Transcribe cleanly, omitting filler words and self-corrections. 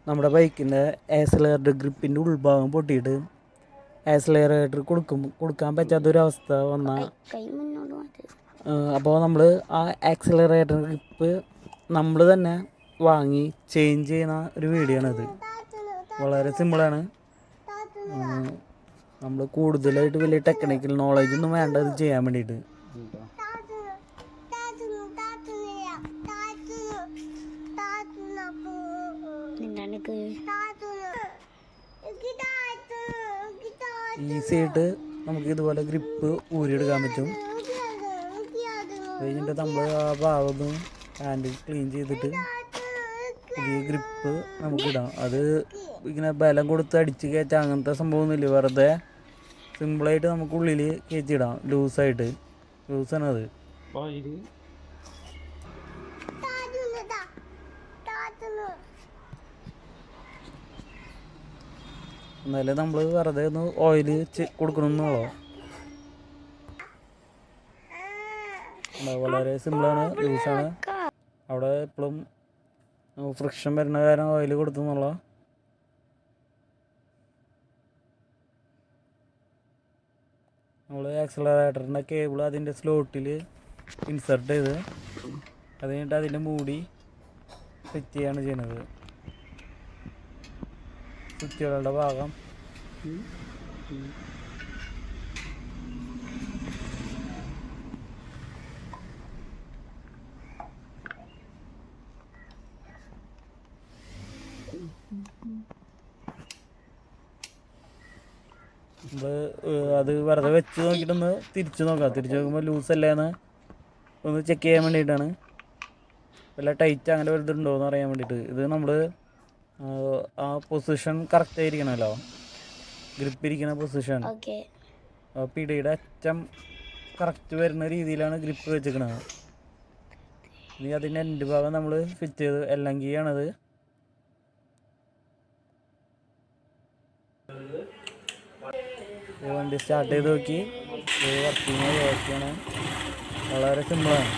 നമ്മുടെ ബൈക്കിൻ്റെ ആക്സിലറേറ്റർ ഗ്രിപ്പിൻ്റെ ഉൾഭാഗം പൊട്ടിയിട്ട് ആക്സിലറേറ്റർ കൊടുക്കാൻ പറ്റാത്തൊരവസ്ഥ വന്നാൽ അപ്പോൾ നമ്മൾ ആ ആക്സിലറേറ്റർ ഗ്രിപ്പ് നമ്മൾ തന്നെ വാങ്ങി ചേഞ്ച് ചെയ്യുന്ന ഒരു വീഡിയോ ആണത്. വളരെ സിമ്പിളാണ്. നമ്മൾ കൂടുതലായിട്ട് വലിയ ടെക്നിക്കൽ നോളജ് ഒന്നും വേണ്ട ഇത് ചെയ്യാൻ വേണ്ടിയിട്ട്. ഈസി ആയിട്ട് നമുക്ക് ഇതുപോലെ ഗ്രിപ്പ് ഊരിയെടുക്കാൻ പറ്റും. കഴിഞ്ഞിട്ട് നമ്മൾ ആ ഭാഗത്തും ഹാൻഡിൽ ക്ലീൻ ചെയ്തിട്ട് പുതിയ ഗ്രിപ്പ് നമുക്കിടാം. അത് ഇങ്ങനെ ബലം കൊടുത്ത് അടിച്ച് കയറ്റാം അങ്ങനത്തെ സംഭവമൊന്നുമില്ല. വെറുതെ സിമ്പിളായിട്ട് നമുക്ക് ഉള്ളിൽ കയറ്റിയിടാം. ലൂസാണത്. എന്നാലും നമ്മൾ വെറുതെ ഒന്ന് ഓയിൽ കൊടുക്കണമെന്നുള്ളൂ. വളരെ സിമ്പിളാണ്, ലൂസാണ്. അവിടെ എപ്പോഴും ഫ്രിക്ഷൻ വരുന്ന കാരണം ഓയിൽ കൊടുത്തെന്നുള്ള. നമ്മൾ ആക്സിലറേറ്ററിൻ്റെ കേബിൾ അതിൻ്റെ സ്ലോട്ടിൽ ഇൻസെർട്ട് ചെയ്ത് അത് കഴിഞ്ഞിട്ട് അതിൻ്റെ മൂടി സെറ്റ് ചെയ്യാണ് ചെയ്യുന്നത്. സ്വിച്ചുകളുടെ ഭാഗം നമ്മൾ അത് വെറുതെ വെച്ച് നോക്കിയിട്ടൊന്ന് തിരിച്ച് നോക്കാം. തിരിച്ച് നോക്കുമ്പോൾ ലൂസല്ലേന്ന് ഒന്ന് ചെക്ക് ചെയ്യാൻ വേണ്ടിയിട്ടാണ്. വല്ല ടൈറ്റ് അങ്ങനെ വലുതുണ്ടോ എന്ന് അറിയാൻ വേണ്ടിയിട്ട്. ഇത് നമ്മൾ ആ പൊസിഷൻ കറക്റ്റ് ആയിരിക്കണമല്ലോ, ഗ്രിപ്പിരിക്കുന്ന പൊസിഷൻ. പിടിയുടെ അറ്റം കറക്റ്റ് വരുന്ന രീതിയിലാണ് ഗ്രിപ്പ് വെച്ചിരിക്കണത്. ഇനി അതിൻ്റെ എൻഡ് ഭാഗം നമ്മൾ ഫിറ്റ് ചെയ്ത് എല്ലങ്കിയാണത്. വണ്ടി സ്റ്റാർട്ട് ചെയ്ത് നോക്കി വർക്കിംഗ് ഓക്കെയാണ്. വളരെ സിമ്പിളാണ്.